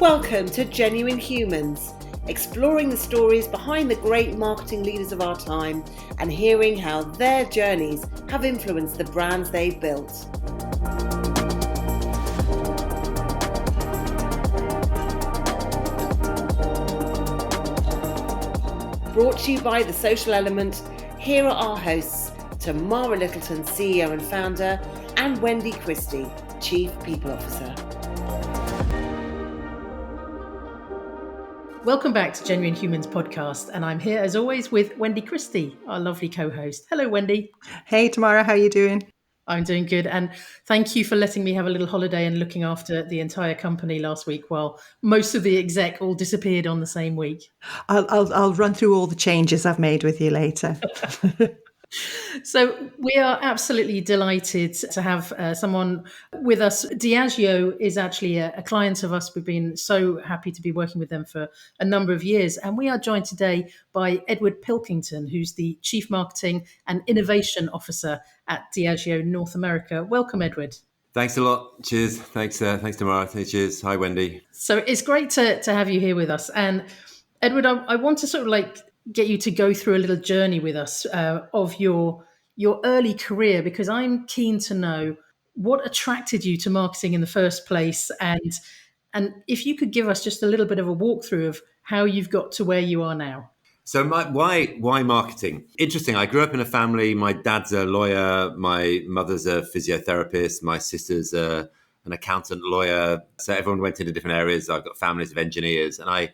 Welcome to Genuine Humans, exploring the stories behind the great marketing leaders of our time and hearing how their journeys have influenced the brands they've built. Brought to you by The Social Element, here are our hosts, Tamara Littleton, CEO and founder, and Wendy Christie, Chief People Officer. Welcome back to Genuine Humans podcast, and I'm here as always with Wendy Christie, our lovely co-host. Hello, Wendy. Hey, Tamara, how are you doing? I'm doing good, and thank you for letting me have a little holiday and looking after the entire company last week while most of the exec all disappeared on the same week. I'll run through all the changes I've made with you later. So we are absolutely delighted to have someone with us. Diageo is actually a client of us. We've been so happy to be working with them for a number of years. And we are joined today by Edward Pilkington, who's the Chief Marketing and Innovation Officer at Diageo North America. Welcome, Edward. Thanks a lot. Cheers. Thanks, Tamara. Cheers. Hi, Wendy. So it's great to have you here with us. And Edward, I want to sort of get you to go through a little journey with us of your early career, because I'm keen to know what attracted you to marketing in the first place, and if you could give us just a little bit of a walkthrough of how you've got to where you are now. So why marketing? Interesting. I grew up in a family. My dad's a lawyer. My mother's a physiotherapist. My sister's an accountant lawyer. So everyone went into different areas. I've got families of engineers, and I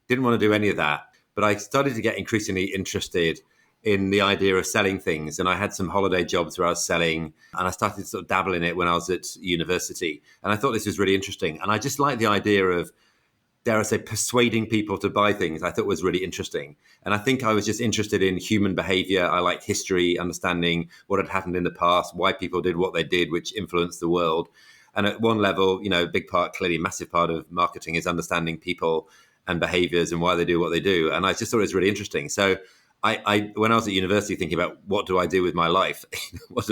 didn't want to do any of that. But I started to get increasingly interested in the idea of selling things. And I had some holiday jobs where I was selling, and I started to sort of dabble in it when I was at university. And I thought this was really interesting. And I just liked the idea of, dare I say, persuading people to buy things. I thought was really interesting. And I think I was just interested in human behavior. I liked history, understanding what had happened in the past, why people did what they did, which influenced the world. And at one level, a big part, clearly a massive part of marketing is understanding people and behaviors and why they do what they do. And I just thought it was really interesting. So I when I was at university thinking about what do I do with my life,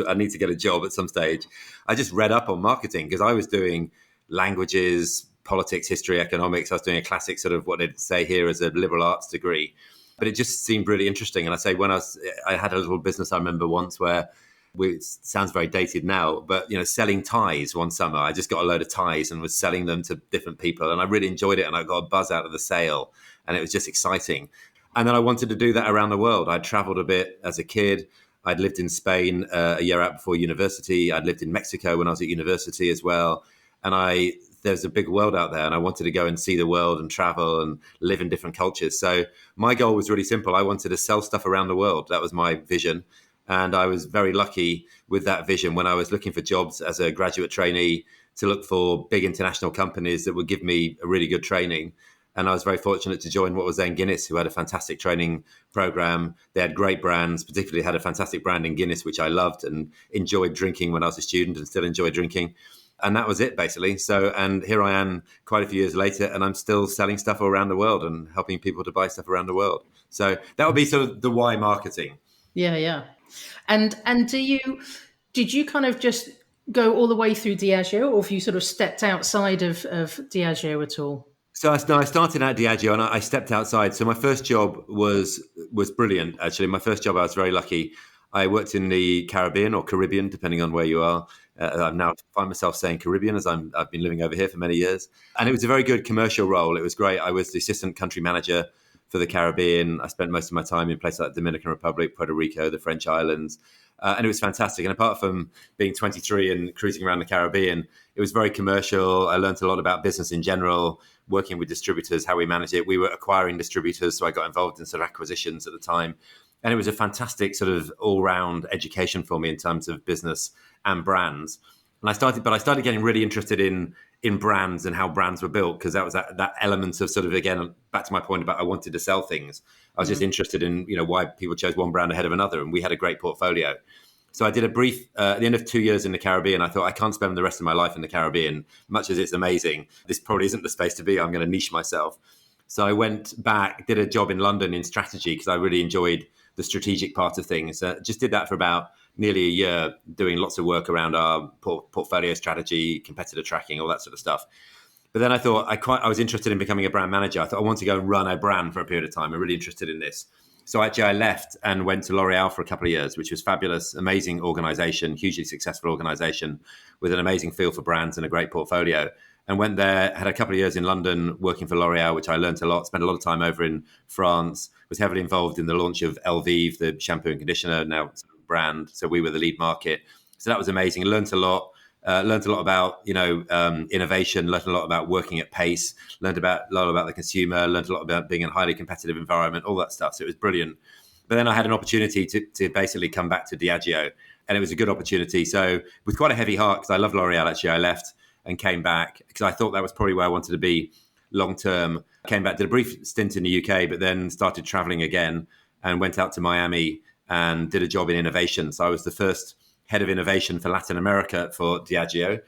I need to get a job at some stage, I just read up on marketing because I was doing languages, politics, history, economics. I was doing a classic sort of what they'd say here as a liberal arts degree. But it just seemed really interesting. And I say I had a little business I remember once where it sounds very dated now, but selling ties one summer. I just got a load of ties and was selling them to different people, and I really enjoyed it. And I got a buzz out of the sale, and it was just exciting. And then I wanted to do that around the world. I'd traveled a bit as a kid. I'd lived in Spain a year out before university. I'd lived in Mexico when I was at university as well. And there's a big world out there, and I wanted to go and see the world and travel and live in different cultures. So my goal was really simple. I wanted to sell stuff around the world. That was my vision. And I was very lucky with that vision when I was looking for jobs as a graduate trainee to look for big international companies that would give me a really good training. And I was very fortunate to join what was then Guinness, who had a fantastic training program. They had great brands, particularly had a fantastic brand in Guinness, which I loved and enjoyed drinking when I was a student and still enjoy drinking. And that was it, basically. So, and here I am quite a few years later, and I'm still selling stuff around the world and helping people to buy stuff around the world. So that would be sort of the why marketing. Yeah. And did you kind of just go all the way through Diageo, or have you sort of stepped outside of Diageo at all? So I started at Diageo and I stepped outside. So my first job was brilliant, actually. My first job, I was very lucky. I worked in the Caribbean or Caribbean, depending on where you are. I now find myself saying Caribbean as I've been living over here for many years. And it was a very good commercial role. It was great. I was the assistant country manager for the Caribbean. I spent most of my time in places like the Dominican Republic, Puerto Rico, the French islands. And it was fantastic. And apart from being 23 and cruising around the Caribbean, it was very commercial. I learned a lot about business in general, working with distributors, how we manage it. We were acquiring distributors, so I got involved in sort of acquisitions at the time. And it was a fantastic sort of all-round education for me in terms of business and brands. And I started getting really interested in brands and how brands were built, because that was that element of sort of, again, back to my point about I wanted to sell things. I was just interested in, why people chose one brand ahead of another, and we had a great portfolio. So I did a brief, at the end of 2 years in the Caribbean, I thought I can't spend the rest of my life in the Caribbean, much as it's amazing. This probably isn't the space to be. I'm going to niche myself. So I went back, did a job in London in strategy because I really enjoyed the strategic part of things. Just did that for about nearly a year, doing lots of work around our portfolio strategy, competitor tracking, all that sort of stuff. But then I thought I was interested in becoming a brand manager. I thought I want to go and run a brand for a period of time. I'm really interested in this. So actually I left and went to L'Oreal for a couple of years, which was fabulous, amazing organization, hugely successful organization with an amazing feel for brands and a great portfolio. And went there, had a couple of years in London working for L'Oreal, which I learned a lot, spent a lot of time over in France, was heavily involved in the launch of Elvive, the shampoo and conditioner now brand. So we were the lead market. So that was amazing. Learned a lot about, innovation, learned a lot about working at pace, learned a lot about the consumer, learned a lot about being in a highly competitive environment, all that stuff. So it was brilliant. But then I had an opportunity to basically come back to Diageo, and it was a good opportunity. So with quite a heavy heart, because I love L'Oreal, actually, I left and came back because I thought that was probably where I wanted to be long term. Came back, did a brief stint in the UK, but then started traveling again and went out to Miami and did a job in innovation. So I was the first head of innovation for Latin America for Diageo.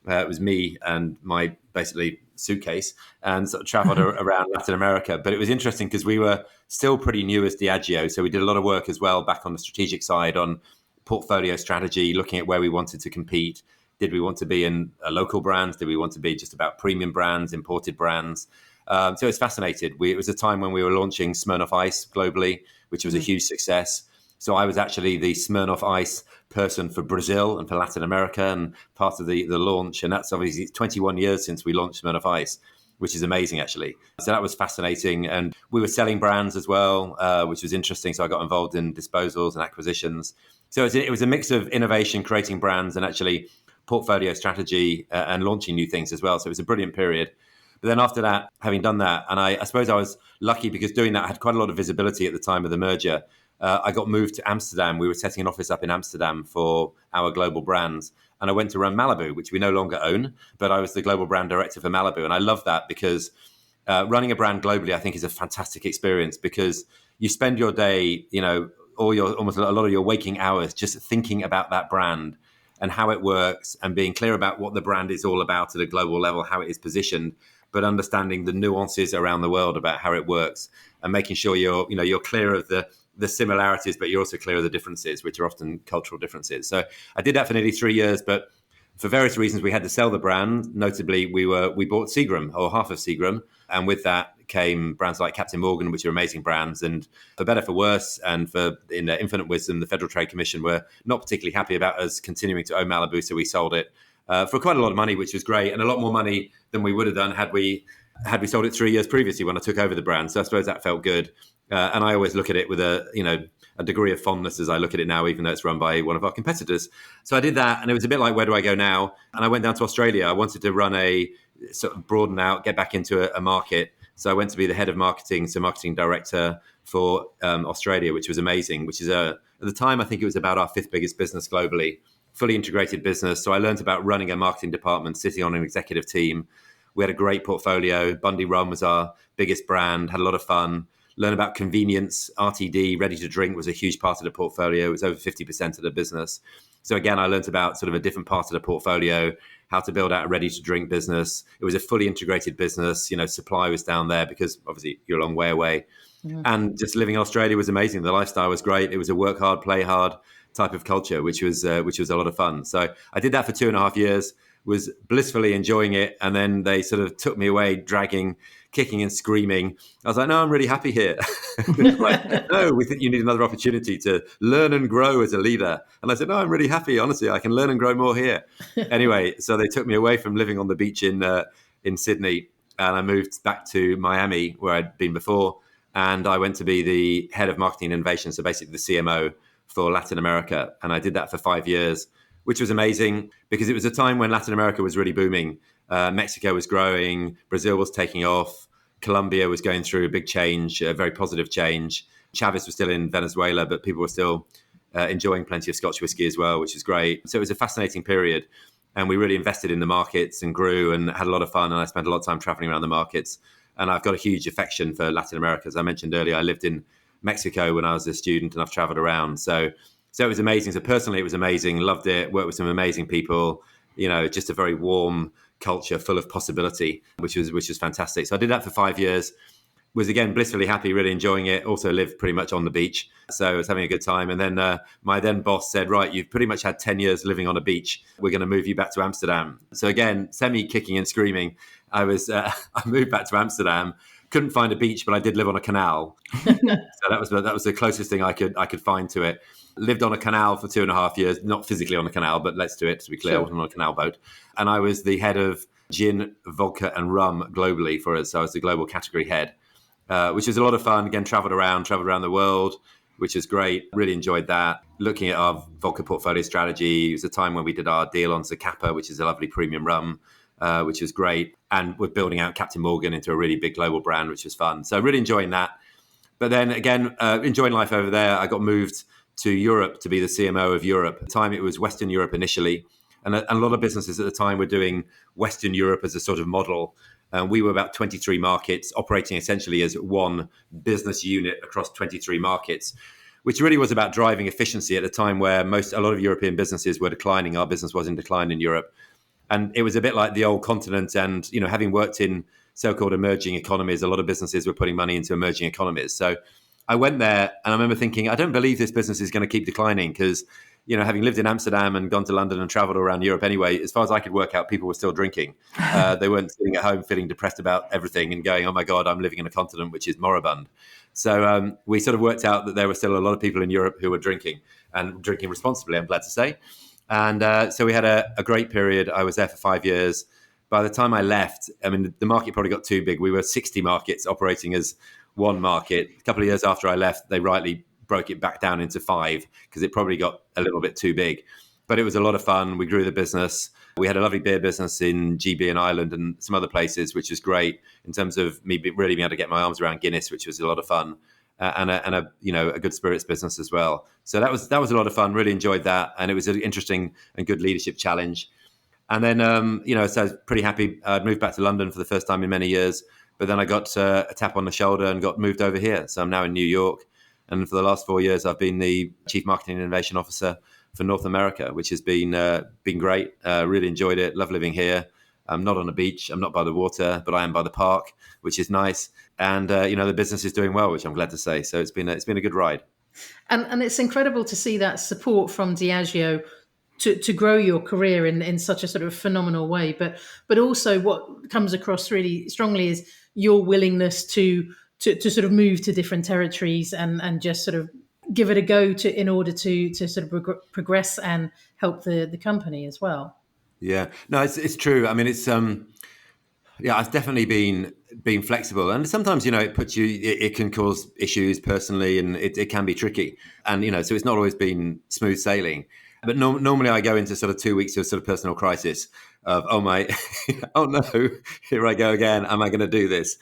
It was me and my basically suitcase and sort of traveled around Latin America. But it was interesting because we were still pretty new as Diageo. So we did a lot of work as well back on the strategic side on portfolio strategy, looking at where we wanted to compete. Did we want to be in local brands? Did we want to be just about premium brands, imported brands? So it was fascinating. It was a time when we were launching Smirnoff Ice globally, which was a huge success. So I was actually the Smirnoff Ice person for Brazil and for Latin America and part of the launch. And that's obviously 21 years since we launched Smirnoff Ice, which is amazing, actually. So that was fascinating. And we were selling brands as well, which was interesting. So I got involved in disposals and acquisitions. So it was a mix of innovation, creating brands, and actually portfolio strategy and launching new things as well. So it was a brilliant period. But then after that, having done that, and I suppose I was lucky because doing that, I had quite a lot of visibility at the time of the merger. I got moved to Amsterdam. We were setting an office up in Amsterdam for our global brands. And I went to run Malibu, which we no longer own, but I was the global brand director for Malibu. And I love that because running a brand globally, I think, is a fantastic experience because you spend your day, almost a lot of your waking hours just thinking about that brand and how it works and being clear about what the brand is all about at a global level, how it is positioned, but understanding the nuances around the world about how it works and making sure you're clear of the similarities, but you're also clear of the differences, which are often cultural differences. So I did that for nearly 3 years, but for various reasons, we had to sell the brand. Notably, we bought Seagram, or half of Seagram. And with that came brands like Captain Morgan, which are amazing brands. And for better, for worse, and in their infinite wisdom, the Federal Trade Commission were not particularly happy about us continuing to own Malibu. So we sold it for quite a lot of money, which was great. And a lot more money than we would have done had we sold it 3 years previously when I took over the brand. So I suppose that felt good. And I always look at it with a degree of fondness as I look at it now, even though it's run by one of our competitors. So I did that, and it was a bit like, where do I go now? And I went down to Australia. I wanted to run sort of broaden out, get back into a market. So I went to be the head of marketing, so marketing director for Australia, which was amazing, which is at the time, I think it was about our 5th biggest business globally, fully integrated business. So I learned about running a marketing department, sitting on an executive team. We had a great portfolio. Bundy Rum was our biggest brand, had a lot of fun. Learn about convenience, RTD, ready to drink was a huge part of the portfolio. It was over 50% of the business. So again, I learned about sort of a different part of the portfolio, how to build out a ready to drink business. It was a fully integrated business. supply was down there because obviously you're a long way away. Mm-hmm. And just living in Australia was amazing. The lifestyle was great. It was a work hard, play hard type of culture, which was a lot of fun. So I did that for 2.5 years, was blissfully enjoying it. And then they sort of took me away, kicking and screaming. I was like, no, I'm really happy here. Like, no, we think you need another opportunity to learn and grow as a leader. And I said, no, I'm really happy. Honestly, I can learn and grow more here. Anyway, so they took me away from living on the beach in Sydney, and I moved back to Miami, where I'd been before. And I went to be the head of marketing and innovation, so basically the CMO for Latin America. And I did that for 5 years, which was amazing because it was a time when Latin America was really booming. Mexico was growing, Brazil was taking off, Colombia was going through a big change, a very positive change. Chavez was still in Venezuela, but people were still enjoying plenty of Scotch whiskey as well, which was great. So it was a fascinating period. And we really invested in the markets and grew and had a lot of fun. And I spent a lot of time traveling around the markets. And I've got a huge affection for Latin America. As I mentioned earlier, I lived in Mexico when I was a student, and I've traveled around. So it was amazing. So personally, it was amazing. Loved it. Worked with some amazing people. Just a very warm culture full of possibility, which was fantastic. So I did that for 5 years. was again blissfully happy, really enjoying it. Also lived pretty much on the beach, so I was having a good time. And then my then boss said, right, you've pretty much had 10 years living on a beach. We're going to move you back to Amsterdam. So again, semi-kicking and screaming, I moved back to Amsterdam. Couldn't find a beach, but I did live on a canal. So that was the closest thing I could find to it. Lived on a canal for 2.5 years, not physically on a canal, but let's do it to be clear. Sure. I wasn't on a canal boat. And I was the head of gin, vodka and rum globally for us. So I was the global category head, which was a lot of fun. Again, traveled around the world, which is great. Really enjoyed that. Looking at our vodka portfolio strategy. It was a time when we did our deal on Zacapa, which is a lovely premium rum, which was great. And we're building out Captain Morgan into a really big global brand, which was fun. So really enjoying that. But then again, enjoying life over there. I got moved to Europe to be the CMO of Europe. At the time, it was Western Europe initially. And a lot of businesses at the time were doing Western Europe as a sort of model. We were about 23 markets, operating essentially as one business unit across 23 markets, which really was about driving efficiency at a time where a lot of European businesses were declining. Our business was in decline in Europe. And it was a bit like the old continent. And, having worked in so-called emerging economies, a lot of businesses were putting money into emerging economies. So I went there and I remember thinking, I don't believe this business is going to keep declining because, having lived in Amsterdam and gone to London and traveled around Europe anyway, as far as I could work out, people were still drinking. They weren't sitting at home feeling depressed about everything and going, oh my God, I'm living in a continent which is moribund. So we sort of worked out that there were still a lot of people in Europe who were drinking and drinking responsibly, I'm glad to say. And so we had a great period. I was there for 5 years. By the time I left, the market probably got too big. We were 60 markets operating as one market. A couple of years after I left, they rightly broke it back down into 5 because it probably got a little bit too big. But it was a lot of fun. We grew the business. We had a lovely beer business in GB and Ireland and some other places, which was great in terms of me really being able to get my arms around Guinness, which was a lot of fun, and a good spirits business as well. So that was a lot of fun. Really enjoyed that, and it was an interesting and good leadership challenge. And then so I was pretty happy. I'd moved back to London for the first time in many years, but then I got a tap on the shoulder and got moved over here. So I'm now in New York. And for the last 4 years, I've been the Chief Marketing and Innovation Officer for North America, which has been great. Really enjoyed it. Love living here. I'm not on a beach. I'm not by the water, but I am by the park, which is nice. And the business is doing well, which I'm glad to say. So it's been a good ride. And it's incredible to see that support from Diageo to grow your career in such a sort of phenomenal way. But also what comes across really strongly is your willingness to sort of move to different territories and just sort of give it a go in order to sort of progress and help the company as well. Yeah, no, it's true. It's I've definitely been flexible, and sometimes it puts you. It can cause issues personally, and it can be tricky, and so it's not always been smooth sailing. But normally I go into sort of 2 weeks of sort of personal crisis of oh no, here I go again. Am I going to do this?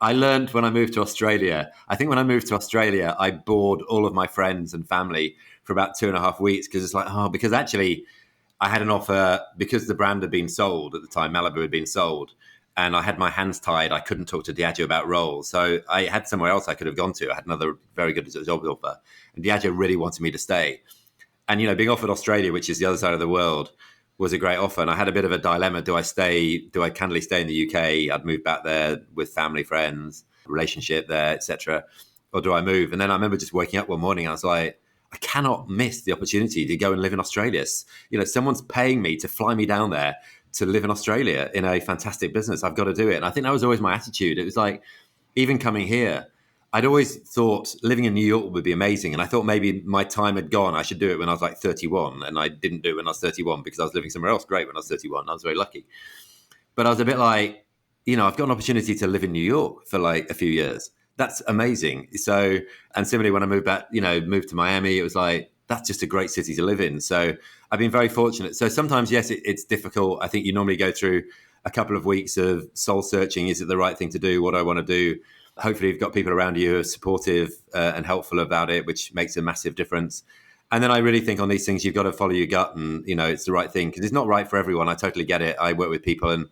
I learned when I moved to Australia. I think when I moved to Australia, I bored all of my friends and family for about 2.5 weeks because it's like, because actually I had an offer because the brand had been sold at the time, Malibu had been sold, and I had my hands tied. I couldn't talk to Diageo about roles. So I had somewhere else I could have gone to. I had another very good job offer, and Diageo really wanted me to stay. And, being offered Australia, which is the other side of the world, was a great offer. And I had a bit of a dilemma. Do I candidly stay in the UK? I'd moved back there with family, friends, relationship there, etc. Or do I move? And then I remember just waking up one morning. I was like, I cannot miss the opportunity to go and live in Australia. Someone's paying me to fly me down there to live in Australia in a fantastic business. I've got to do it. And I think that was always my attitude. It was like, even coming here, I'd always thought living in New York would be amazing. And I thought maybe my time had gone. I should do it when I was like 31. And I didn't do it when I was 31 because I was living somewhere else great when I was 31. I was very lucky. But I was a bit like, I've got an opportunity to live in New York for like a few years. That's amazing. So, and similarly, when I moved back, moved to Miami, it was like, that's just a great city to live in. So I've been very fortunate. So sometimes, yes, it's difficult. I think you normally go through a couple of weeks of soul searching. Is it the right thing to do? What do I want to do? Hopefully you've got people around you who are supportive and helpful about it, which makes a massive difference. And then I really think on these things, you've got to follow your gut and, it's the right thing because it's not right for everyone. I totally get it. I work with people and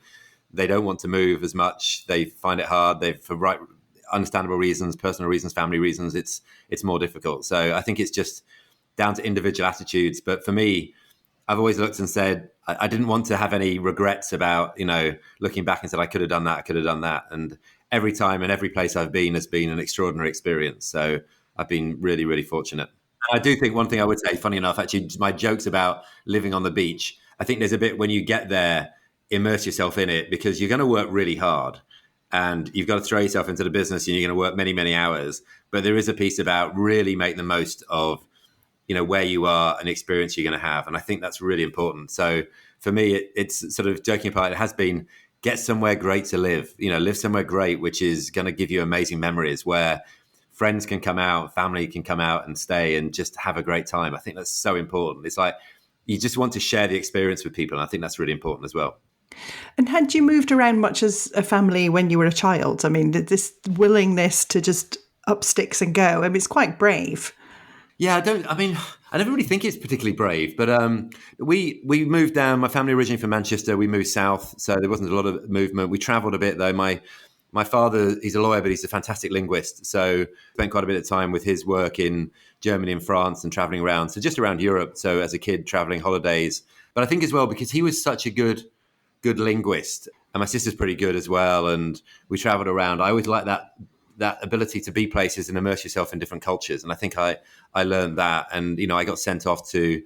they don't want to move as much. They find it hard. For understandable reasons, personal reasons, family reasons, it's more difficult. So I think it's just down to individual attitudes. But for me, I've always looked and said, I didn't want to have any regrets about, looking back and said, I could have done that. And every time and every place I've been has been an extraordinary experience. So I've been really, really fortunate. And I do think one thing I would say, funny enough, actually, my jokes about living on the beach, I think there's a bit when you get there, immerse yourself in it, because you're going to work really hard and you've got to throw yourself into the business and you're going to work many, many hours. But there is a piece about really make the most of, where you are and experience you're going to have. And I think that's really important. So for me, it's sort of joking apart, it has been get somewhere great to live, live somewhere great, which is going to give you amazing memories where friends can come out, family can come out and stay and just have a great time. I think that's so important. It's like you just want to share the experience with people. And I think that's really important as well. And had you moved around much as a family when you were a child? I mean, this willingness to just up sticks and go, I mean, it's quite brave. Yeah, I never really think it's particularly brave, but we moved down. My family originally from Manchester. We moved south, so there wasn't a lot of movement. We travelled a bit though. My father, he's a lawyer, but he's a fantastic linguist. So spent quite a bit of time with his work in Germany and France and travelling around. So just around Europe. So as a kid, travelling holidays. But I think as well, because he was such a good linguist, and my sister's pretty good as well, and we travelled around. I always liked that ability to be places and immerse yourself in different cultures. And I think I learned that. And, I got sent off to,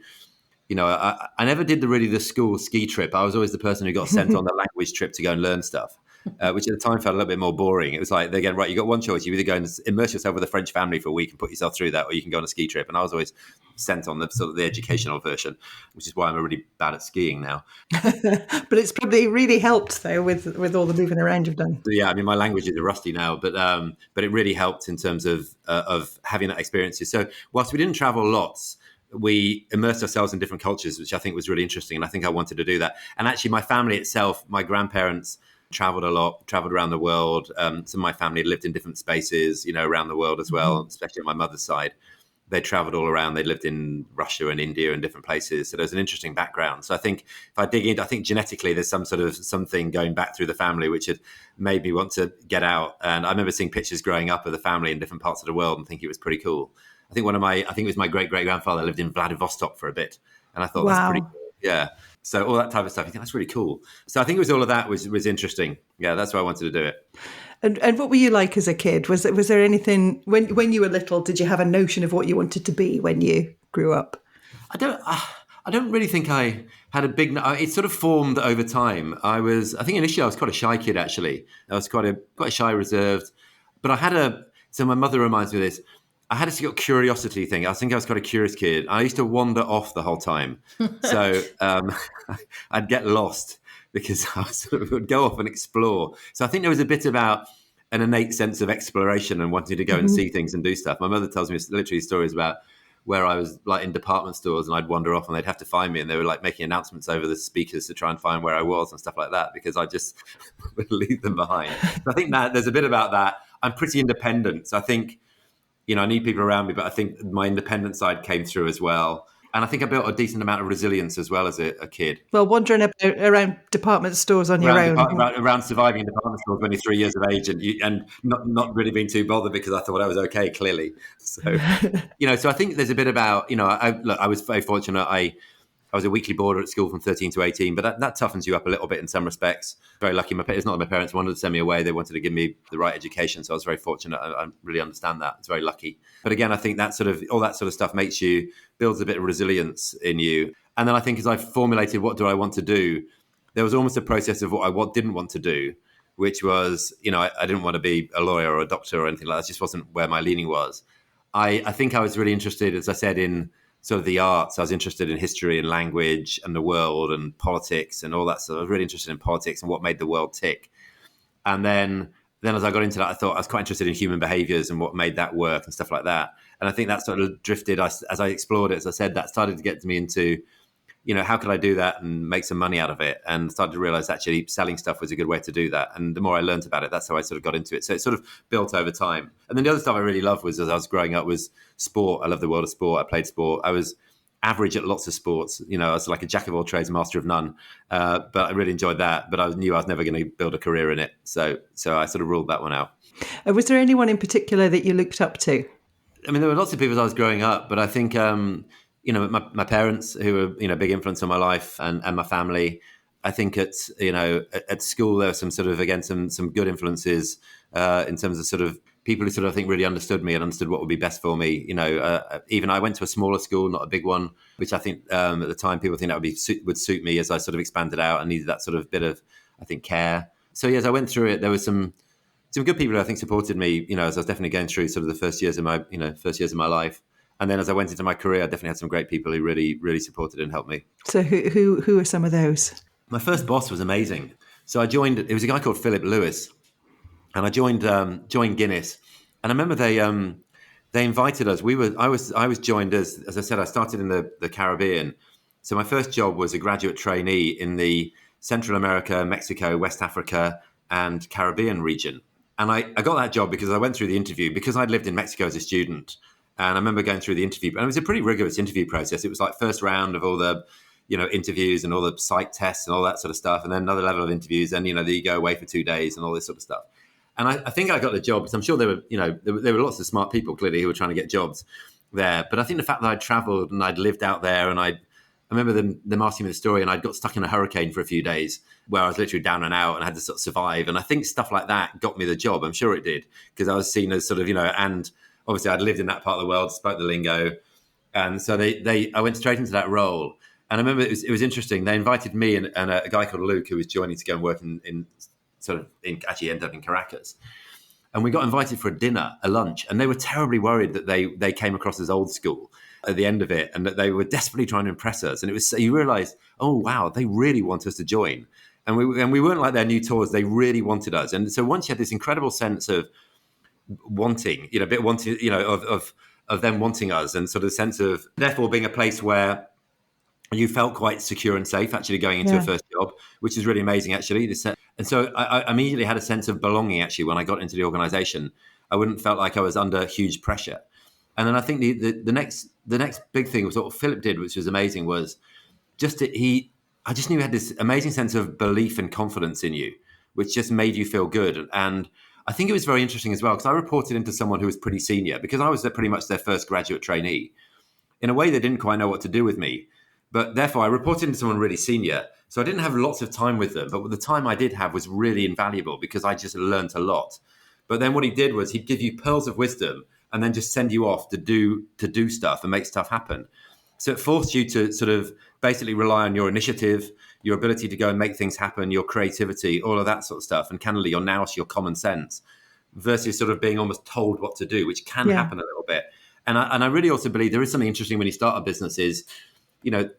I never did the school ski trip. I was always the person who got sent on the language trip to go and learn stuff, which at the time felt a little bit more boring. It was like, they're going, right, you got one choice. You either go and immerse yourself with a French family for a week and put yourself through that, or you can go on a ski trip. And I was always sent on the sort of the educational version, which is why I'm really bad at skiing now. But it's probably really helped though with all the moving around you've done. Yeah, I mean, my languages are rusty now, but it really helped in terms of having that experiences. So whilst we didn't travel lots, we immersed ourselves in different cultures, which I think was really interesting. And I think I wanted to do that. And actually my family itself, my grandparents traveled a lot, traveled around the world. Some of my family lived in different spaces, around the world as well, especially on my mother's side. They traveled all around. They lived in Russia and India and different places. So there's an interesting background. So I think if I dig into, I think genetically there's some sort of something going back through the family, which had made me want to get out. And I remember seeing pictures growing up of the family in different parts of the world and thinking it was pretty cool. I think it was my great-great-grandfather lived in Vladivostok for a bit. And I thought, that's pretty cool. Yeah. So all that type of stuff, you think that's really cool. So I think it was all of that was interesting. Yeah, that's why I wanted to do it. And what were you like as a kid? Was there anything when you were little? Did you have a notion of what you wanted to be when you grew up? I don't really think I had a big. It sort of formed over time. I think initially I was quite a shy kid. Actually, I was quite a shy, reserved. But I had So my mother reminds me of this. I had a sort of curiosity thing. I think I was quite a curious kid. I used to wander off the whole time. So I'd get lost because I would go off and explore. So I think there was a bit about an innate sense of exploration and wanting to go and see things and do stuff. My mother tells me literally stories about where I was like in department stores and I'd wander off and they'd have to find me and they were like making announcements over the speakers to try and find where I was and stuff like that because I just would leave them behind. So I think that there's a bit about that. I'm pretty independent. So I think, I need people around me, but I think my independent side came through as well. And I think I built a decent amount of resilience as well as a kid. Well, wandering around department stores on your own. Around surviving in department stores when you're 3 years of age and not really being too bothered because I thought I was okay, clearly. So, so I think there's a bit about, I was very fortunate. I was a weekly boarder at school from 13 to 18, but that toughens you up a little bit in some respects. Very lucky. It's not that my parents wanted to send me away. They wanted to give me the right education. So I was very fortunate. I really understand that. It's very lucky. But again, I think all that sort of stuff builds a bit of resilience in you. And then I think as I formulated, what do I want to do? There was almost a process of what I didn't want to do, which was, I didn't want to be a lawyer or a doctor or anything like that. It just wasn't where my leaning was. I think I was really interested, as I said, in sort of the arts. I was interested in history and language and the world and politics and all that stuff. I was really interested in politics and what made the world tick. And then as I got into that, I thought I was quite interested in human behaviors and what made that work and stuff like that. And I think that sort of drifted as I explored it. As I said, that started to get me into, how could I do that and make some money out of it? And started to realize actually selling stuff was a good way to do that. And the more I learned about it, that's how I sort of got into it. So it sort of built over time. And then the other stuff I really loved was, as I was growing up, was sport. I love the world of sport. I played sport. I was average at lots of sports. I was like a jack of all trades, master of none. But I really enjoyed that. But I knew I was never going to build a career in it. So I sort of ruled that one out. Was there anyone in particular that you looked up to? I mean, there were lots of people as I was growing up, but I think, my parents, who were, big influence on my life and my family. I think at school, there were some sort of, again, some good influences. in terms of sort of people who sort of, I think, really understood me and understood what would be best for me. Even I went to a smaller school, not a big one, which I think at the time people think that would suit me as I sort of expanded out and needed that sort of bit of, I think, care. So as I went through it, there was some good people who I think supported me, as I was definitely going through sort of the first years of my life. And then as I went into my career, I definitely had some great people who really, really supported and helped me. So who are some of those? My first boss was amazing. So I joined, it was a guy called Philip Lewis. And I joined Guinness, and I remember they invited us. I was joined as I said, I started in the Caribbean. So my first job was a graduate trainee in the Central America, Mexico, West Africa, and Caribbean region. And I got that job because I went through the interview because I'd lived in Mexico as a student. And I remember going through the interview, and it was a pretty rigorous interview process. It was like first round of all the interviews and all the psych tests and all that sort of stuff, and then another level of interviews, and then you go away for 2 days and all this sort of stuff. And I think I got the job because I'm sure there were lots of smart people clearly who were trying to get jobs there. But I think the fact that I'd travelled and I'd lived out there, and I remember them asking me the story, and I'd got stuck in a hurricane for a few days where I was literally down and out and had to sort of survive. And I think stuff like that got me the job. I'm sure it did, because I was seen as sort of, and obviously I'd lived in that part of the world, spoke the lingo. And so I went straight into that role. And I remember it was interesting. They invited me and a guy called Luke, who was joining to go and work actually ended up in Caracas. And we got invited for a lunch, and they were terribly worried that they came across as old school at the end of it, and that they were desperately trying to impress us. And it was, you realize, oh wow, they really want us to join. And we weren't like their new tours, they really wanted us. And so once you had this incredible sense of wanting, of them wanting us, and sort of the sense of therefore being a place where you felt quite secure and safe actually going into a first job, which is really amazing actually. And so I immediately had a sense of belonging actually when I got into the organization. I wouldn't felt like I was under huge pressure. And then I think the next big thing was what Philip did, which was amazing, was I just knew he had this amazing sense of belief and confidence in you, which just made you feel good. And I think it was very interesting as well, because I reported into someone who was pretty senior, because I was pretty much their first graduate trainee. In a way, they didn't quite know what to do with me. But therefore, I reported into someone really senior. So I didn't have lots of time with them. But the time I did have was really invaluable because I just learned a lot. But then what he did was he'd give you pearls of wisdom and then just send you off to do stuff and make stuff happen. So it forced you to sort of basically rely on your initiative, your ability to go and make things happen, your creativity, all of that sort of stuff, and candidly your nous, your common sense, versus sort of being almost told what to do, which can happen a little bit. And I really also believe there is something interesting when you start a business is,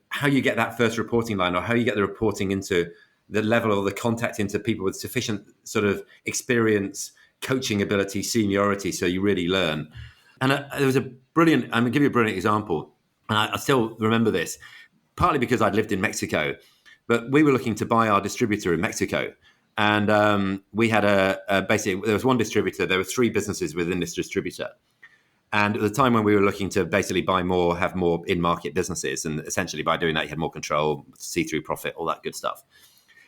how you get that first reporting line, or how you get the reporting into the level or the contact into people with sufficient sort of experience, coaching ability, seniority, so you really learn. And there was I'm going to give you a brilliant example. And I still remember this, partly because I'd lived in Mexico, but we were looking to buy our distributor in Mexico. And we had basically, there was one distributor, there were 3 businesses within this distributor. And at the time when we were looking to basically buy more, have more in-market businesses, and essentially by doing that, you had more control, see-through profit, all that good stuff.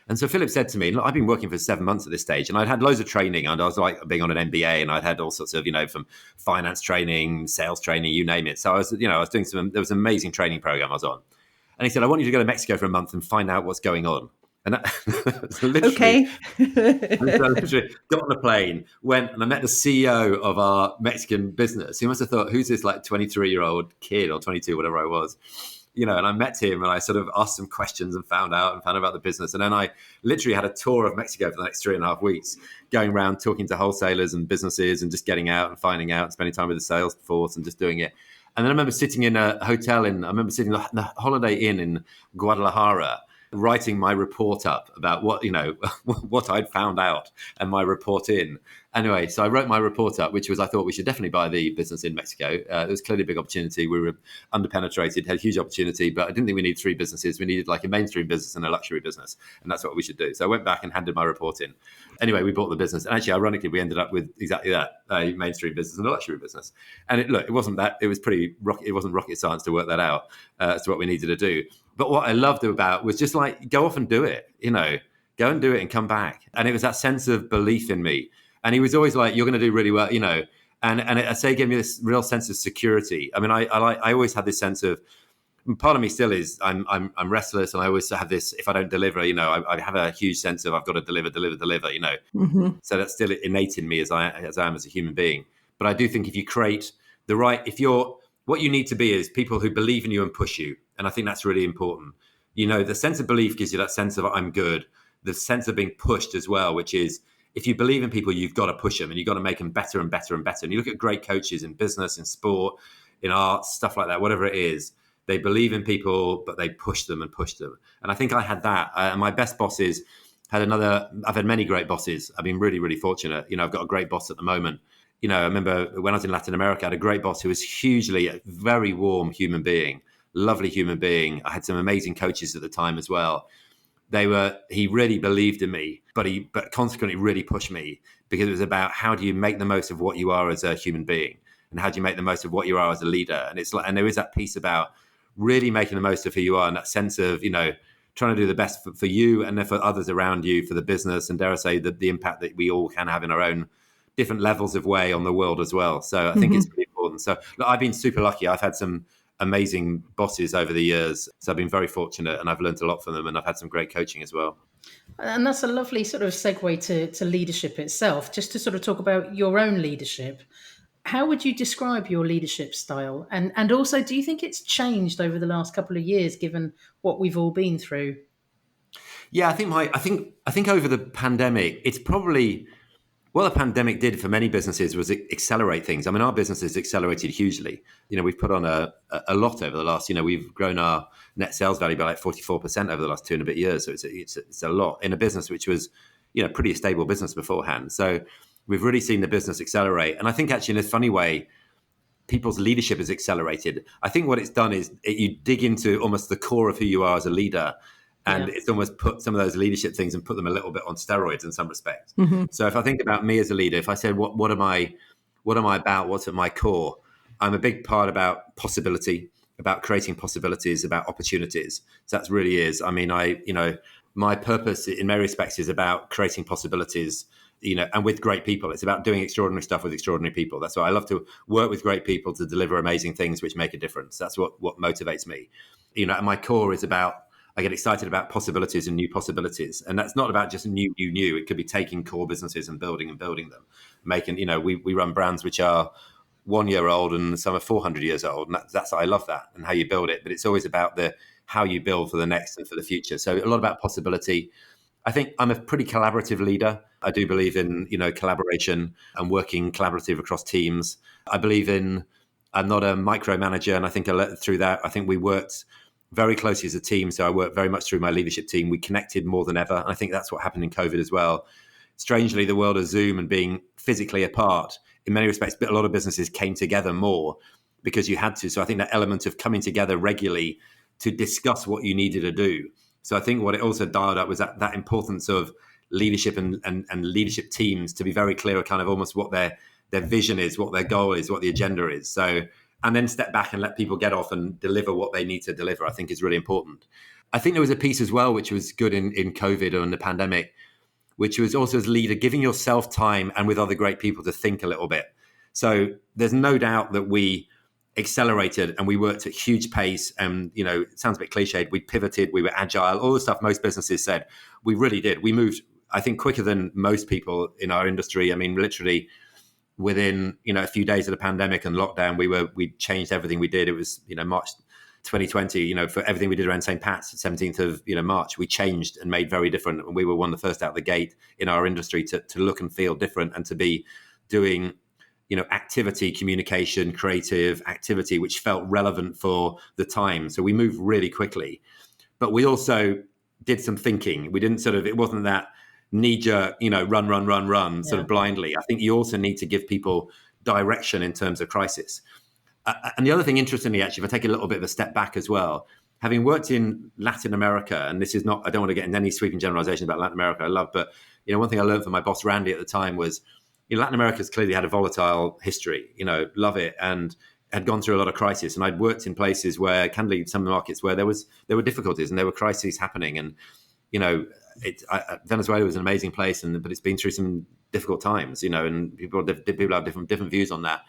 And so Philip said to me, look, I've been working for 7 months at this stage, and I'd had loads of training, and I was like being on an MBA, and I'd had all sorts of, from finance training, sales training, you name it. So I was doing there was an amazing training program I was on. And he said, I want you to go to Mexico for a month and find out what's going on. And that literally, okay. So I literally got on a plane, went, and I met the CEO of our Mexican business. He must have thought, who's this like 23-year-old kid or 22, whatever I was, and I met him and I sort of asked some questions and found out about the business. And then I literally had a tour of Mexico for the next 3.5 weeks, going around talking to wholesalers and businesses and just getting out and finding out and spending time with the sales force and just doing it. And then I remember sitting in a hotel I remember sitting in the Holiday Inn in Guadalajara, writing my report up about what I'd found out and my report in. Anyway, so I wrote my report up, which was, I thought we should definitely buy the business in Mexico. There was clearly a big opportunity. We were underpenetrated, had a huge opportunity, but I didn't think we needed 3 businesses. We needed like a mainstream business and a luxury business. And that's what we should do. So I went back and handed my report in. Anyway, we bought the business. And actually, ironically, we ended up with exactly that, a mainstream business and a luxury business. And it wasn't that, it was it wasn't rocket science to work that out as to what we needed to do. But what I loved about was just like, go off and do it, go and do it and come back. And it was that sense of belief in me. And he was always like, you're going to do really well, and I say it gave me this real sense of security. I mean, I always had this sense of And part of me still is I'm restless, and I always have this. If I don't deliver, I have a huge sense of I've got to deliver. So that's still innate in me as I am as a human being. But I do think if you create what you need to be is people who believe in you and push you, and I think that's really important. The sense of belief gives you that sense of I'm good, the sense of being pushed as well, which is if you believe in people, you've got to push them and you've got to make them better and better and better. And you look at great coaches in business, in sport, in art, stuff like that, whatever it is. They believe in people, but they push them and push them. And I think I had that. My best bosses I've had many great bosses. I've been really, really fortunate. I've got a great boss at the moment. I remember when I was in Latin America, I had a great boss who was hugely a very warm human being, lovely human being. I had some amazing coaches at the time as well. He really believed in me, but consequently really pushed me, because it was about how do you make the most of what you are as a human being, and how do you make the most of what you are as a leader. And there is that piece about really making the most of who you are, and that sense of, trying to do the best for you and then for others around you, for the business, and dare I say the impact that we all can have in our own different levels of way on the world as well. So I think it's really important. So look, I've been super lucky. I've had some amazing bosses over the years. So I've been very fortunate, and I've learned a lot from them, and I've had some great coaching as well. And that's a lovely sort of segue to leadership itself, just to sort of talk about your own leadership. How would you describe your leadership style? And also, do you think it's changed over the last couple of years, given what we've all been through? Yeah, I think over the pandemic, it's probably what the pandemic did for many businesses was accelerate things. I mean, our business has accelerated hugely. We've put on a lot over the last. We've grown our net sales value by like 44% over the last 2 and a bit years. So it's a lot in a business which was pretty stable business beforehand. So we've really seen the business accelerate. And I think actually in a funny way, people's leadership has accelerated. I think what it's done is you dig into almost the core of who you are as a leader. And it's almost put some of those leadership things and put them a little bit on steroids in some respects. So if I think about me as a leader, if I said, what am I about? What's at my core? I'm a big part about possibility, about creating possibilities, about opportunities. So that really is. I mean, my purpose in many respects is about creating possibilities, and with great people. It's about doing extraordinary stuff with extraordinary people. That's why I love to work with great people to deliver amazing things which make a difference. That's what motivates me. And my core is about, I get excited about possibilities and new possibilities. And that's not about just new. It could be taking core businesses and building them. Making, we run brands which are 1 year old and some are 400 years old. And I love that and how you build it. But it's always about how you build for the next and for the future. So a lot about possibility. I think I'm a pretty collaborative leader. I do believe in, collaboration and working collaborative across teams. I'm not a micromanager. And I think through that, I think we worked very closely as a team. So I worked very much through my leadership team. We connected more than ever. And I think that's what happened in COVID as well. Strangely, the world of Zoom and being physically apart, in many respects, a lot of businesses came together more because you had to. So I think that element of coming together regularly to discuss what you needed to do. So I think what it also dialed up was that importance of leadership and leadership teams to be very clear of kind of almost what their vision is, what their goal is, what the agenda is. So, and then step back and let people get off and deliver what they need to deliver, I think is really important. I think there was a piece as well, which was good in COVID or in the pandemic, which was also as a leader, giving yourself time and with other great people to think a little bit. So there's no doubt that we accelerated and we worked at huge pace. And, it sounds a bit cliched. We pivoted, we were agile, all the stuff most businesses said. We really did. We moved, I think, quicker than most people in our industry. I mean, literally within, a few days of the pandemic and lockdown, we changed everything we did. It was, March 2020, for everything we did around St. Pat's, 17th of March, we changed and made very different. And we were one of the first out the gate in our industry to look and feel different and to be doing, activity, communication, creative activity, which felt relevant for the time. So we moved really quickly. But we also did some thinking. We didn't it wasn't that knee-jerk, run, sort of blindly. I think you also need to give people direction in terms of crisis. And the other thing, interestingly, actually, if I take a little bit of a step back as well, having worked in Latin America, and this is not, I don't want to get into any sweeping generalizations about Latin America, I love, but, one thing I learned from my boss, Randy, at the time was, Latin America's clearly had a volatile history, love it, and had gone through a lot of crisis. And I'd worked in places where, candidly, some markets where there were difficulties and there were crises happening. And, Venezuela was an amazing place, but it's been through some difficult times, and people have different views on that.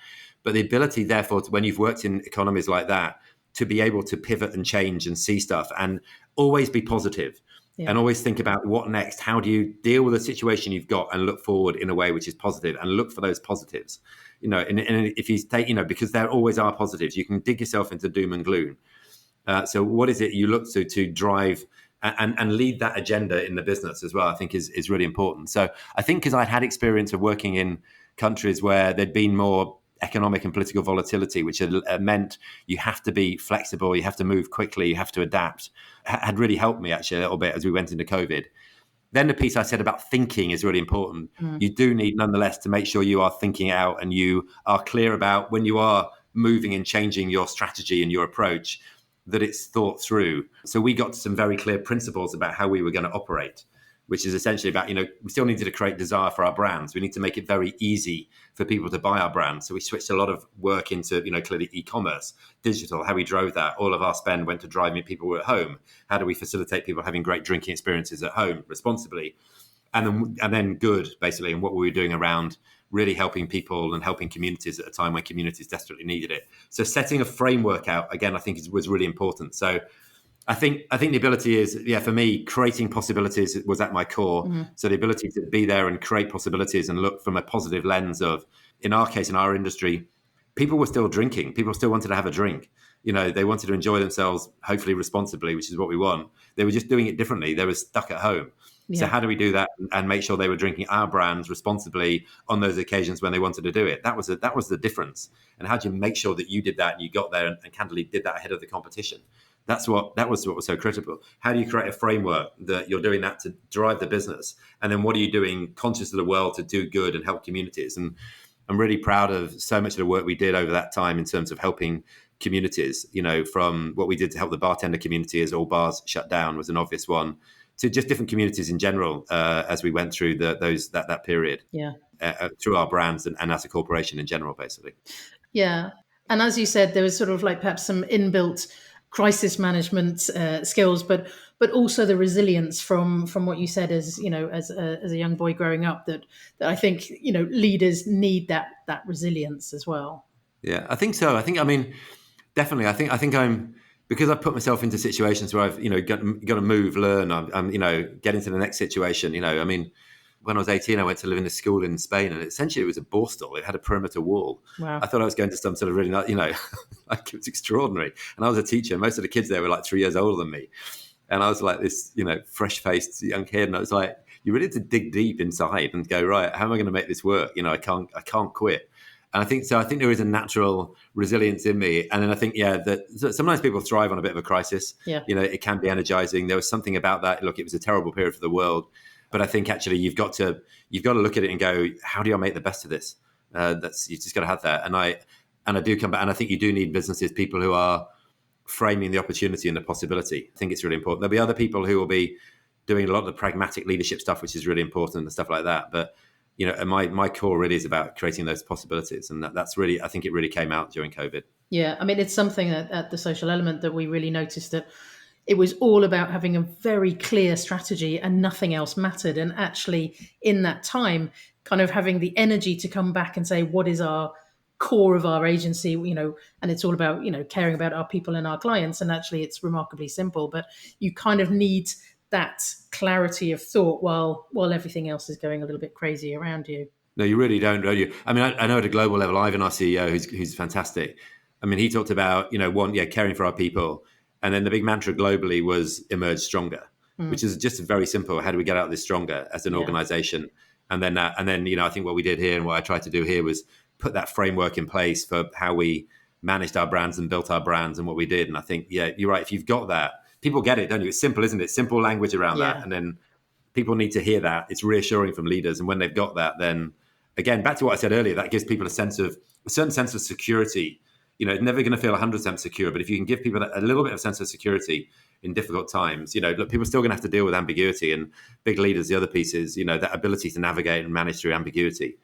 But the ability, therefore, when you've worked in economies like that, to be able to pivot and change and see stuff and always be positive. And always think about what next. How do you deal with the situation you've got and look forward in a way which is positive and look for those positives? And if you take, because there always are positives, you can dig yourself into doom and gloom. So what is it you look to drive and lead that agenda in the business as well, I think is really important. So I think because I'd had experience of working in countries where there'd been more economic and political volatility, which had meant you have to be flexible, you have to move quickly, you have to adapt, had really helped me actually a little bit as we went into COVID. Then the piece I said about thinking is really important. You do need nonetheless to make sure you are thinking out and you are clear about when you are moving and changing your strategy and your approach, that it's thought through. So we got to some very clear principles about how we were going to operate, which is essentially about, we still needed to create desire for our brands. We need to make it very easy for people to buy our brands. So we switched a lot of work into, clearly e-commerce, digital, how we drove that. All of our spend went to driving people at home. How do we facilitate people having great drinking experiences at home responsibly? And then good, basically, and what were we doing around really helping people and helping communities at a time when communities desperately needed it. So setting a framework out, again, I think was really important. So I think the ability is, for me, creating possibilities was at my core. So the ability to be there and create possibilities and look from a positive lens of, in our case, in our industry, people were still drinking. People still wanted to have a drink. They wanted to enjoy themselves, hopefully responsibly, which is what we want. They were just doing it differently. They were stuck at home. So how do we do that and make sure they were drinking our brands responsibly on those occasions when they wanted to do it? That was the difference. And how do you make sure that you did that and you got there and candidly did that ahead of the competition? That was what was so critical. How do you create a framework that you're doing that to drive the business? And then what are you doing conscious of the world to do good and help communities? And I'm really proud of so much of the work we did over that time in terms of helping communities, from what we did to help the bartender community as all bars shut down was an obvious one, to just different communities in general as we went through that period through our brands and as a corporation in general, basically. Yeah. And as you said, there was sort of like perhaps some inbuilt crisis management skills, but also the resilience from what you said as a young boy growing up that I think leaders need that resilience as well. Yeah, I think so. Definitely. I think I'm, because I've put myself into situations where I've got to move, learn. I'm get into the next situation. When I was 18, I went to live in a school in Spain, and essentially it was a borstal. It had a perimeter wall. Wow. I thought I was going to some sort of really, like it was extraordinary. And I was a teacher. Most of the kids there were like 3 years older than me. And I was like this, fresh-faced young kid. And I was like, you really had to dig deep inside and go, right, how am I going to make this work? I can't quit. And I think there is a natural resilience in me. And then I think, that sometimes people thrive on a bit of a crisis. Yeah. It can be energizing. There was something about that. Look, it was a terrible period for the world. But I think actually you've got to look at it and go, how do I make the best of this? You've just got to have that. And I do come back, and I think you do need businesses, people who are framing the opportunity and the possibility. I think it's really important. There'll be other people who will be doing a lot of the pragmatic leadership stuff, which is really important and stuff like that. But my core really is about creating those possibilities, and that's really, I think it really came out during COVID. Yeah, it's something at the Social Element that we really noticed that it was all about having a very clear strategy and nothing else mattered. And actually in that time, kind of having the energy to come back and say, what is our core of our agency, and it's all about, caring about our people and our clients. And actually it's remarkably simple, but you kind of need that clarity of thought while everything else is going a little bit crazy around you. No, you really don't you? I know at a global level, Ivan, our CEO, who's fantastic. He talked about, caring for our people. And then the big mantra globally was emerge stronger, which is just very simple. How do we get out of this stronger as an organization? And then, I think what we did here and what I tried to do here was put that framework in place for how we managed our brands and built our brands and what we did. And I think, you're right. If you've got that, people get it, don't you? It's simple, isn't it? Simple language around that. And then people need to hear that. It's reassuring from leaders. And when they've got that, then again, back to what I said earlier, that gives people a certain sense of security. It's never going to feel 100% secure, but if you can give people a little bit of sense of security in difficult times, look, people are still going to have to deal with ambiguity, and big leaders, the other pieces, that ability to navigate and manage through ambiguity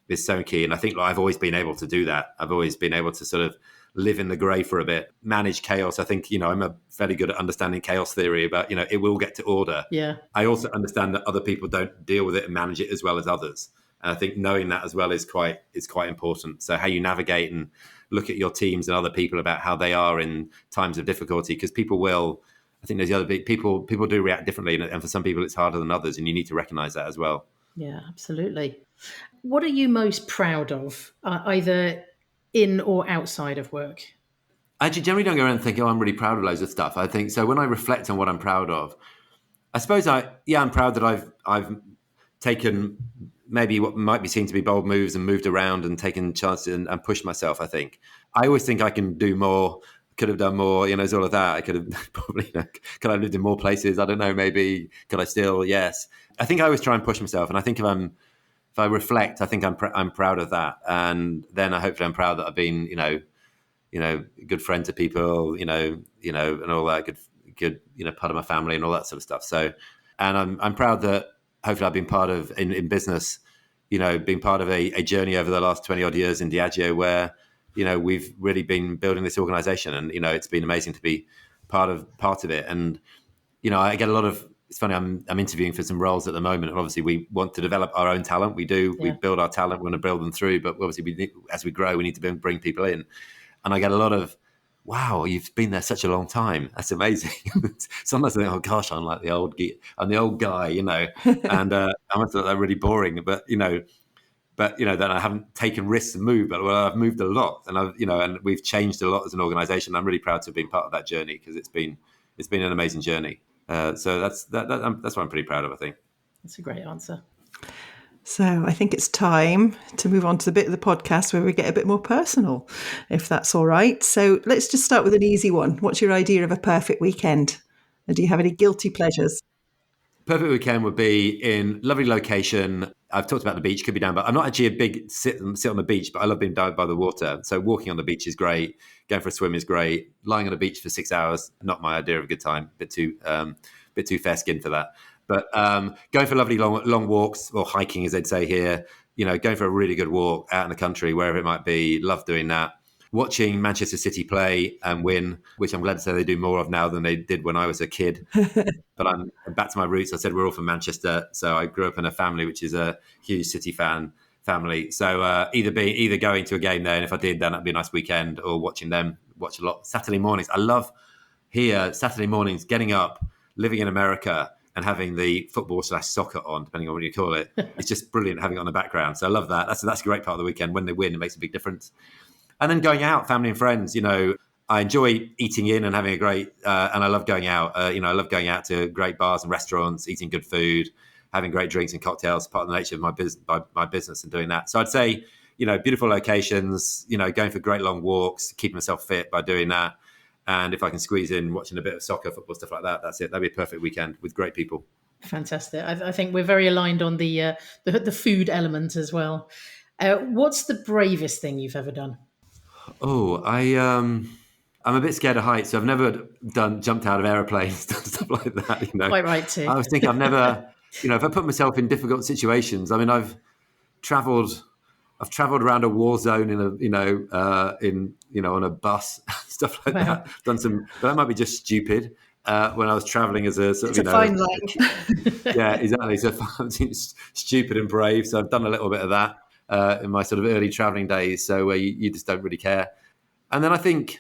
is so key. And I think I've always been able to do that. I've always been able to sort of live in the grey for a bit, manage chaos. I think, I'm a fairly good at understanding chaos theory about, it will get to order. Yeah. I also understand that other people don't deal with it and manage it as well as others. And I think knowing that as well is quite important. So how you navigate and look at your teams and other people about how they are in times of difficulty, because people will. I think there's the other big people do react differently, and for some people it's harder than others, and you need to recognize that as well. Yeah, absolutely. What are you most proud of, either in or outside of work? I generally don't go around and think, oh, I'm really proud of loads of stuff. I think so when I reflect on what I'm proud of, I suppose I'm proud that I've taken maybe what might be seen to be bold moves and moved around and taken chances and pushed myself. I think I always think I can do more, could have done more, it's all of that. I could have probably, could I have lived in more places? I don't know, maybe. Could I still? Yes. I think I always try and push myself. And I think if I reflect, I think I'm proud of that. And then hopefully I'm proud that I've been, good friend to people, and all that good, part of my family and all that sort of stuff. So, and I'm proud that hopefully I've been part of in business, being part of a journey over the last 20 odd years in Diageo where, we've really been building this organization, and, it's been amazing to be part of it. And, I get a lot of, it's funny, I'm interviewing for some roles at the moment, and obviously we want to develop our own talent. We do, we build our talent, we want to build them through, but obviously as we grow, we need to bring people in. And I get a lot of, wow, you've been there such a long time. That's amazing. Sometimes I think, oh gosh, I'm like the old guy, and I must thought that really boring, but then I haven't taken risks and moved, but I've moved a lot, and and we've changed a lot as an organization. I'm really proud to have been part of that journey, because it's been an amazing journey. So that's what I'm pretty proud of, I think. That's a great answer. So I think it's time to move on to the bit of the podcast where we get a bit more personal, if that's all right. So let's just start with an easy one. What's your idea of a perfect weekend? And do you have any guilty pleasures? Perfect weekend would be in lovely location. I've talked about the beach, could be down, but I'm not actually a big sit on the beach, but I love being down by the water. So walking on the beach is great. Going for a swim is great. Lying on the beach for 6 hours, not my idea of a good time. Bit too fair skinned for that. But going for lovely long walks, or hiking, as they'd say here, going for a really good walk out in the country, wherever it might be, love doing that. Watching Manchester City play and win, which I'm glad to say they do more of now than they did when I was a kid. But I'm back to my roots. I said we're all from Manchester, so I grew up in a family which is a huge City family. So either going to a game there, and if I did, then that'd be a nice weekend, or watching them. Watch a lot Saturday mornings. I love here Saturday mornings, getting up, living in America, and having the football/soccer on, depending on what you call it. It's just brilliant having it on the background. So I love that. That's a great part of the weekend. When they win, it makes a big difference. And then going out, family and friends, I enjoy eating in and having a great, and I love going out. I love going out to great bars and restaurants, eating good food, having great drinks and cocktails, part of the nature of my business and doing that. So I'd say, beautiful locations, going for great long walks, keeping myself fit by doing that. And if I can squeeze in watching a bit of soccer, football, stuff like that, that's it. That'd be a perfect weekend with great people. Fantastic. I think we're very aligned on the food element as well. What's the bravest thing you've ever done? Oh, I'm a bit scared of heights, so I've never jumped out of airplanes, stuff like that. Quite right too. I was thinking I've never, if I put myself in difficult situations. I mean, I've travelled around a war zone on a bus, stuff like that. Done some, but that might be just stupid. When I was travelling as a sort of, fine line. Yeah, exactly. So stupid and brave. So I've done a little bit of that in my sort of early travelling days. So where you just don't really care. And then I think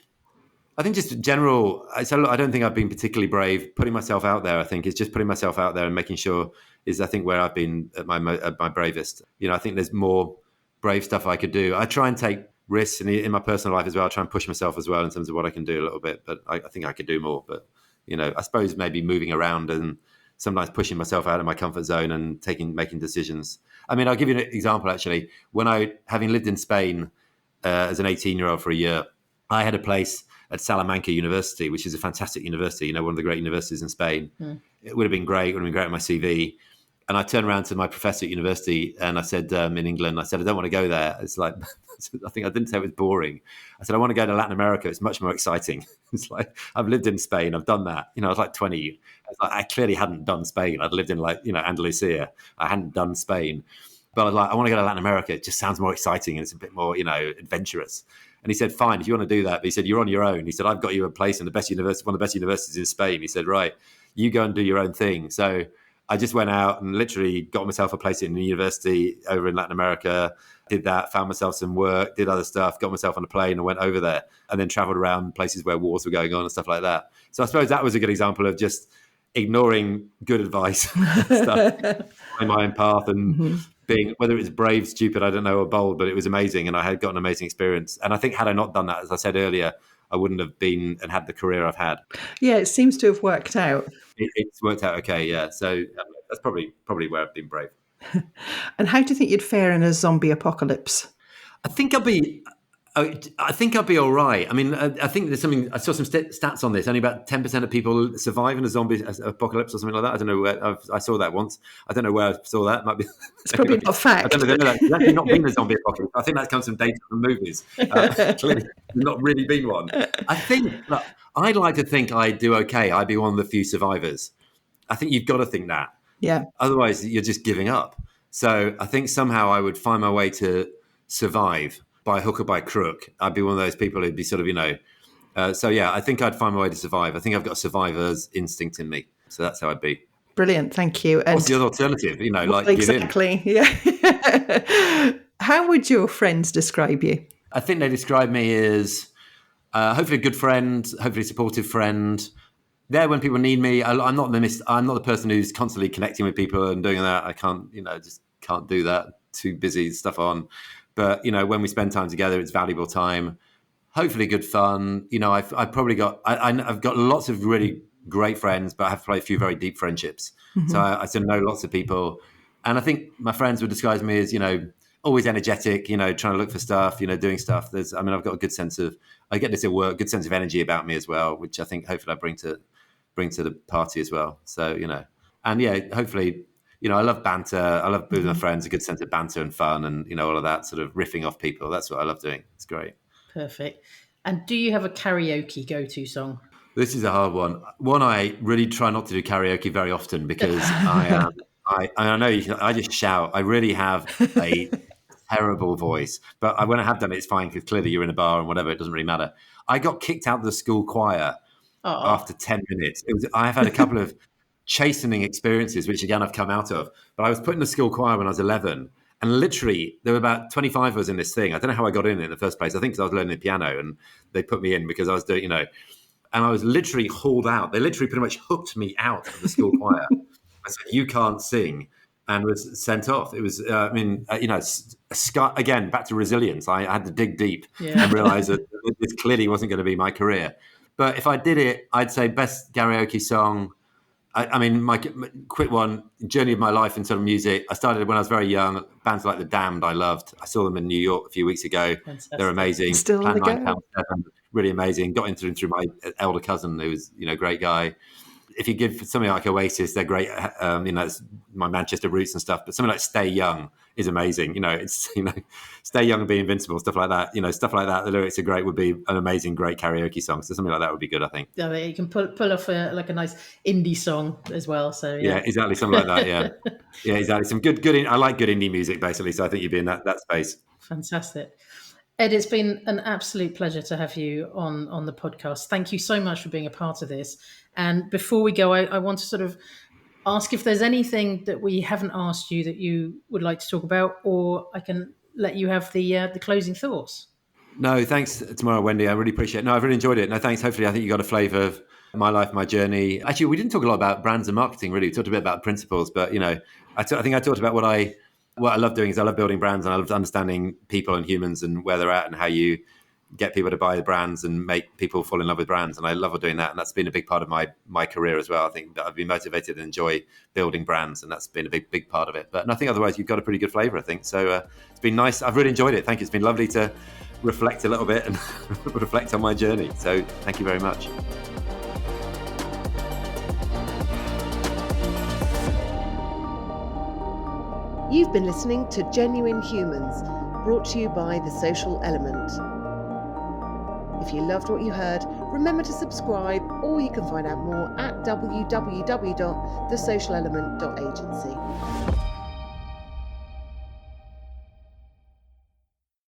just in general, I don't think I've been particularly brave. Putting myself out there, I think, is just putting myself out there and making sure is, I think, where I've been at my bravest. I think there's more brave stuff I could do. I try and take risks in my personal life as well. I try and push myself as well in terms of what I can do a little bit. But I think I could do more. But, I suppose maybe moving around and sometimes pushing myself out of my comfort zone and making decisions. I mean, I'll give you an example, actually. Having lived in Spain as an 18-year-old for a year, I had a place at Salamanca University, which is a fantastic university, one of the great universities in Spain. It would have been great. It would have been great on my CV. And I turned around to my professor at university and I said, in England, I don't want to go there. It's like, I think I didn't say it was boring. I said, I want to go to Latin America. It's much more exciting. It's like, I've lived in Spain. I've done that. I was like 20. I clearly hadn't done Spain. I'd lived in Andalusia. I hadn't done Spain. But I was like, I want to go to Latin America. It just sounds more exciting and it's a bit more, adventurous. And he said, fine, if you want to do that. But he said, you're on your own. He said, I've got you a place in one of the best universities in Spain. He said, right, you go and do your own thing. So I just went out and literally got myself a place in the university over in Latin America, did that, found myself some work, did other stuff, got myself on a plane and went over there, and then traveled around places where wars were going on and stuff like that. So I suppose that was a good example of just ignoring good advice, stuff, on my own path, and being, whether it was brave, stupid, I don't know, or bold, but it was amazing. And I had got an amazing experience. And I think had I not done that, as I said earlier, I wouldn't have been and had the career I've had. Yeah, it seems to have worked out. It's worked out okay, yeah. So that's probably where I've been brave. And how do you think you'd fare in a zombie apocalypse? I think I'll be all right. I mean, I think there's something. I saw some stats on this. Only about 10% of people survive in a zombie apocalypse or something like that. I don't know where. I saw that once. I don't know where I saw that. It might be. It's probably not fact. I don't know that. There's actually not been a zombie apocalypse. I think that comes from data from movies. Clearly, there's not really been one. I think. Look, I'd like to think I'd do okay. I'd be one of the few survivors. I think you've got to think that. Yeah. Otherwise, you're just giving up. So I think somehow I would find my way to survive by hook or by crook. I'd be one of those people who'd be sort of, so yeah, I think I'd find my way to survive. I think I've got a survivor's instinct in me. So that's how I'd be. Brilliant. Thank you. And what's the other alternative? Like exactly. Yeah. How would your friends describe you? I think they describe me as hopefully a good friend, hopefully a supportive friend. There when people need me. I'm not the person who's constantly connecting with people and doing that. I can't, just can't do that. Too busy, stuff on. But, when we spend time together, it's valuable time, hopefully good fun. I've probably got, I've got lots of really great friends, but I have to play a few very deep friendships. Mm-hmm. So I still know lots of people. And I think my friends would describe me as, always energetic, trying to look for stuff, doing stuff. I've got a good sense of, I get this at work, good sense of energy about me as well, which I think hopefully I bring to the party as well. So, and yeah, hopefully, I love banter. I love being with my friends, a good sense of banter and fun and, all of that sort of riffing off people. That's what I love doing. It's great. Perfect. And do you have a karaoke go-to song? This is a hard one. One, I really try not to do karaoke very often because I know I just shout. I really have a terrible voice. But when I have done it, it's fine because clearly you're in a bar and whatever. It doesn't really matter. I got kicked out of the school choir after 10 minutes. I've had a couple of chastening experiences, which again I've come out of. But I was put in the school choir when I was 11, and literally there were about 25 of us in this thing. I don't know how I got in the first place. I think because I was learning the piano, and they put me in because I was doing, and I was literally hauled out. They literally pretty much hooked me out of the school choir. I said, "You can't sing," and was sent off. It was, again, back to resilience. I had to dig deep and realize that this clearly wasn't going to be my career. But if I did it, I'd say best karaoke song. My quick one, journey of my life in sort of music. I started when I was very young. Bands like The Damned, I loved. I saw them in New York a few weeks ago. Fantastic. They're amazing. Still on the go. Really amazing. Got into them through my elder cousin, who was, great guy. If you give something like Oasis, they're great. It's my Manchester roots and stuff. But something like Stay Young is amazing. It's Stay Young and Be Invincible, stuff like that. Stuff like that. The lyrics are great. Would be an amazing, great karaoke song. So something like that would be good, I think. Yeah, you can pull off a nice indie song as well. So yeah, exactly, something like that. Yeah, yeah, exactly. Some good. I like good indie music, basically. So I think you'd be in that space. Fantastic. Ed, it's been an absolute pleasure to have you on the podcast. Thank you so much for being a part of this. And before we go, I want to sort of ask if there's anything that we haven't asked you that you would like to talk about, or I can let you have the closing thoughts. No, thanks, Tamara and Wendy. I really appreciate it. No, I've really enjoyed it. No, thanks. Hopefully, I think you got a flavour of my life, my journey. Actually, we didn't talk a lot about brands and marketing, really. We talked a bit about principles, but, I think I talked about what I love doing is I love building brands, and I love understanding people and humans and where they're at and how you get people to buy the brands and make people fall in love with brands. And I love doing that. And that's been a big part of my career as well. I think that I've been motivated and enjoy building brands, and that's been a big part of it. But I think otherwise you've got a pretty good flavour, I think. So it's been nice. I've really enjoyed it. Thank you. It's been lovely to reflect a little bit and reflect on my journey. So thank you very much. You've been listening to Genuine Humans, brought to you by The Social Element. If you loved what you heard, remember to subscribe, or you can find out more at www.thesocialelement.agency.